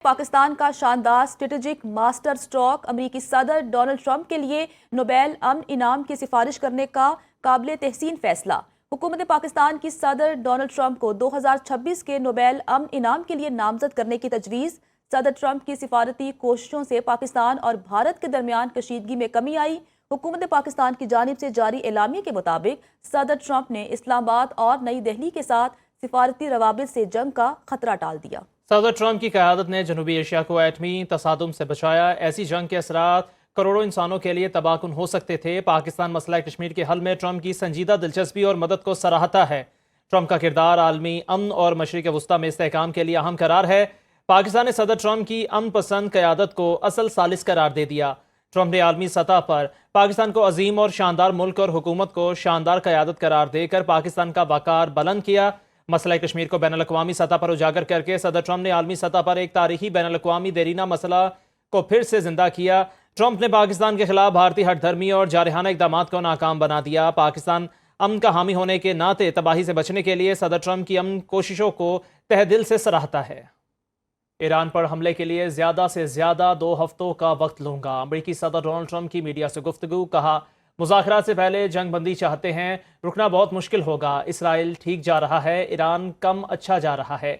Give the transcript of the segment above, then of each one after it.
پاکستان کا شاندار strategic master stroke امریکی صدر ڈونلڈ ٹرمپ کے لیے نوبیل امن انعام کی سفارش کرنے کا قابل تحسین فیصلہ۔ حکومت پاکستان کی صدر ڈونلڈ ٹرمپ کو 2026 کے نوبیل امن انعام کے لیے نامزد کرنے کی تجویز۔ صدر ٹرمپ کی سفارتی کوششوں سے پاکستان اور بھارت کے درمیان کشیدگی میں کمی آئی۔ حکومت پاکستان کی جانب سے جاری اعلامیے کے مطابق صدر ٹرمپ نے اسلام آباد اور نئی دہلی کے ساتھ سفارتی روابط سے جنگ کا خطرہ ٹال دیا۔ صدر ٹرمپ کی قیادت نے جنوبی ایشیا کو ایٹمی تصادم سے بچایا۔ ایسی جنگ کے اثرات کروڑوں انسانوں کے لیے تباہ کن ہو سکتے تھے۔ پاکستان مسئلہ کشمیر کے حل میں ٹرمپ کی سنجیدہ دلچسپی اور مدد کو سراہتا ہے۔ ٹرمپ کا کردار عالمی امن اور مشرق وسطیٰ میں استحکام کے لیے اہم قرار ہے۔ پاکستان نے صدر ٹرمپ کی امن پسند قیادت کو اصل ثالث قرار دے دیا۔ ٹرمپ نے عالمی سطح پر پاکستان کو عظیم اور شاندار ملک اور حکومت کو شاندار قیادت قرار دے کر پاکستان کا وقار بلند کیا۔ مسئلہ کشمیر کو بین الاقوامی سطح پر اجاگر کر کے صدر ٹرمپ نے عالمی سطح پر ایک تاریخی بین الاقوامی دیرینہ مسئلہ کو پھر سے زندہ کیا۔ ٹرمپ نے پاکستان کے خلاف بھارتی ہٹ دھرمی اور جارحانہ اقدامات کو ناکام بنا دیا۔ پاکستان امن کا حامی ہونے کے ناطے تباہی سے بچنے کے لیے صدر ٹرمپ کی امن کوششوں کو تہ دل سے سراہتا ہے۔ ایران پر حملے کے لیے زیادہ سے زیادہ 2 ہفتوں کا وقت لوں گا۔ امریکی صدر ڈونلڈ ٹرمپ کی میڈیا سے گفتگو۔ کہا، مذاکرات سے پہلے جنگ بندی چاہتے ہیں، رکنا بہت مشکل ہوگا۔ اسرائیل ٹھیک جا رہا ہے، ایران کم اچھا جا رہا ہے۔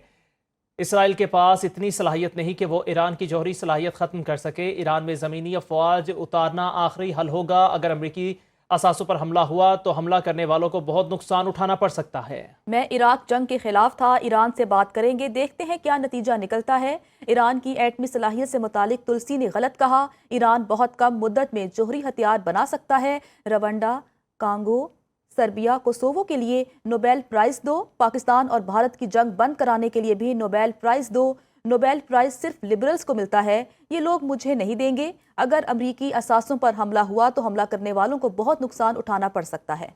اسرائیل کے پاس اتنی صلاحیت نہیں کہ وہ ایران کی جوہری صلاحیت ختم کر سکے۔ ایران میں زمینی افواج اتارنا آخری حل ہوگا۔ اگر امریکی اثاثوں پر حملہ ہوا تو حملہ کرنے والوں کو بہت نقصان اٹھانا پڑ سکتا ہے۔ میں عراق جنگ کے خلاف تھا، ایران سے بات کریں گے، دیکھتے ہیں کیا نتیجہ نکلتا ہے۔ ایران کی ایٹمی صلاحیت سے متعلق تلسی نے غلط کہا۔ ایران بہت کم مدت میں جوہری ہتھیار بنا سکتا ہے۔ روانڈا، کانگو، سربیا، کوسوو کے لیے نوبیل پرائز دو۔ پاکستان اور بھارت کی جنگ بند کرانے کے لیے بھی نوبیل پرائز دو۔ نوبیل پرائز صرف لبرلز کو ملتا ہے، یہ لوگ مجھے نہیں دیں گے۔ اگر امریکی اثاثوں پر حملہ ہوا تو حملہ کرنے والوں کو بہت نقصان اٹھانا پڑ سکتا ہے۔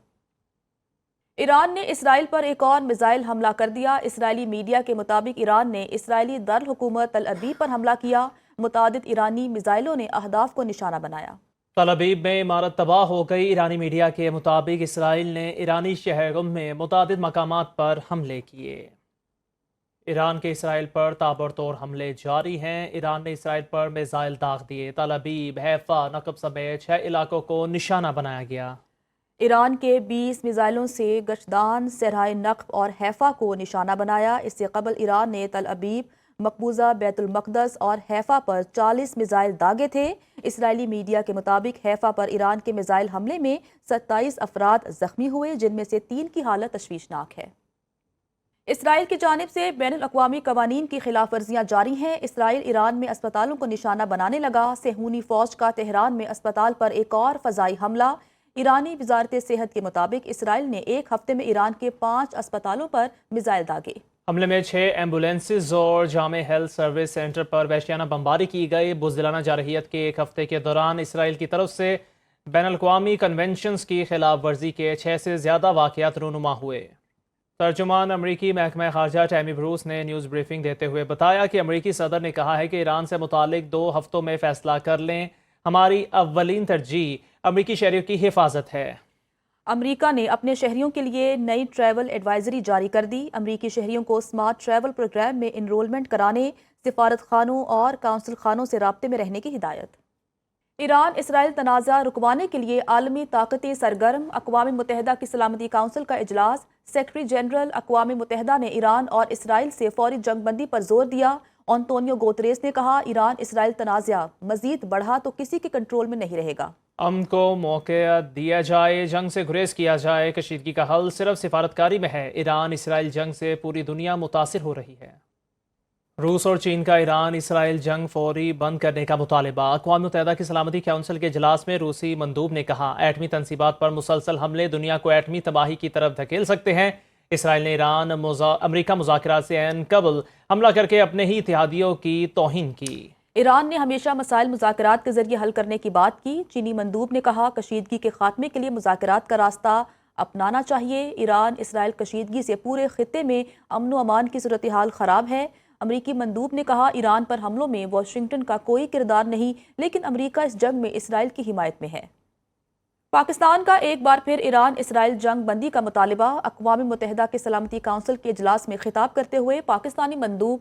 ایران نے اسرائیل پر ایک اور میزائل حملہ کر دیا۔ اسرائیلی میڈیا کے مطابق ایران نے اسرائیلی دارالحکومت تل ابیب پر حملہ کیا۔ متعدد ایرانی میزائلوں نے اہداف کو نشانہ بنایا۔ تل ابیب میں عمارت تباہ ہو گئی۔ ایرانی میڈیا کے مطابق اسرائیل نے ایرانی شہروں میں متعدد مقامات پر حملے کیے۔ ایران کے اسرائیل پر تابڑتوڑ حملے جاری ہیں۔ ایران نے اسرائیل پر میزائل داغ دیے۔ تل ابیب، حیفا، نقب سمیت 6 علاقوں کو نشانہ بنایا گیا۔ ایران کے 20 میزائلوں سے گشدان، صحرائے نقب اور حیفا کو نشانہ بنایا۔ اس سے قبل ایران نے تل ابیب، مقبوضہ بیت المقدس اور حیفا پر 40 میزائل داغے تھے۔ اسرائیلی میڈیا کے مطابق حیفا پر ایران کے میزائل حملے میں 27 افراد زخمی ہوئے، جن میں سے 3 کی حالت تشویشناک ہے۔ اسرائیل کی جانب سے بین الاقوامی قوانین کی خلاف ورزیاں جاری ہیں۔ اسرائیل ایران میں اسپتالوں کو نشانہ بنانے لگا۔ صہیونی فوج کا تہران میں اسپتال پر ایک اور فضائی حملہ۔ ایرانی وزارت صحت کے مطابق اسرائیل نے ایک ہفتے میں ایران کے 5 اسپتالوں پر میزائل داغے۔ حملے میں 6 ایمبولینسز اور جامع ہیلتھ سروس سینٹر پر وحشیانہ بمباری کی گئی۔ بزدلانہ جارحیت کے ایک ہفتے کے دوران اسرائیل کی طرف سے بین الاقوامی کنونشنز کی خلاف ورزی کے 6 سے زیادہ واقعات رونما ہوئے۔ ترجمان امریکی محکمہ خارجہ ٹیمی بروس نے نیوز بریفنگ دیتے ہوئے بتایا کہ امریکی صدر نے کہا ہے کہ ایران سے متعلق 2 ہفتوں میں فیصلہ کر لیں۔ ہماری اولین ترجیح امریکی شہریوں کی حفاظت ہے۔ امریکہ نے اپنے شہریوں کے لیے نئی ٹریول ایڈوائزری جاری کر دی۔ امریکی شہریوں کو سمارٹ ٹریول پروگرام میں انرولمنٹ کرانے، سفارت خانوں اور قونصل خانوں سے رابطے میں رہنے کی ہدایت۔ ایران اسرائیل تنازع رکوانے کے لیے عالمی طاقتیں سرگرم۔ اقوام متحدہ کی سلامتی کونسل کا اجلاس۔ سیکرٹری جنرل اقوام متحدہ نے ایران اور اسرائیل سے فوری جنگ بندی پر زور دیا۔ انطونیو گوتریس نے کہا، ایران اسرائیل تنازع مزید بڑھا تو کسی کے کنٹرول میں نہیں رہے گا۔ امن کو موقع دیا جائے، جنگ سے گریز کیا جائے۔ کشیدگی کا حل صرف سفارتکاری میں ہے۔ ایران اسرائیل جنگ سے پوری دنیا متاثر ہو رہی ہے۔ روس اور چین کا ایران اسرائیل جنگ فوری بند کرنے کا مطالبہ۔ اقوام متحدہ کی سلامتی کونسل کے اجلاس میں روسی مندوب نے کہا، ایٹمی تنصیبات پر مسلسل حملے دنیا کو ایٹمی تباہی کی طرف دھکیل سکتے ہیں۔ اسرائیل نے امریکہ مذاکرات سے عین قبل حملہ کر کے اپنے ہی اتحادیوں کی توہین کی۔ ایران نے ہمیشہ مسائل مذاکرات کے ذریعے حل کرنے کی بات کی۔ چینی مندوب نے کہا، کشیدگی کے خاتمے کے لیے مذاکرات کا راستہ اپنانا چاہیے۔ ایران اسرائیل کشیدگی سے پورے خطے میں امن و امان کی صورتحال خراب ہے۔ امریکی مندوب نے کہا، ایران پر حملوں میں واشنگٹن کا کوئی کردار نہیں، لیکن امریکہ اس جنگ میں اسرائیل کی حمایت میں ہے۔ پاکستان کا ایک بار پھر ایران اسرائیل جنگ بندی کا مطالبہ۔ اقوام متحدہ کے سلامتی کونسل کے اجلاس میں خطاب کرتے ہوئے پاکستانی مندوب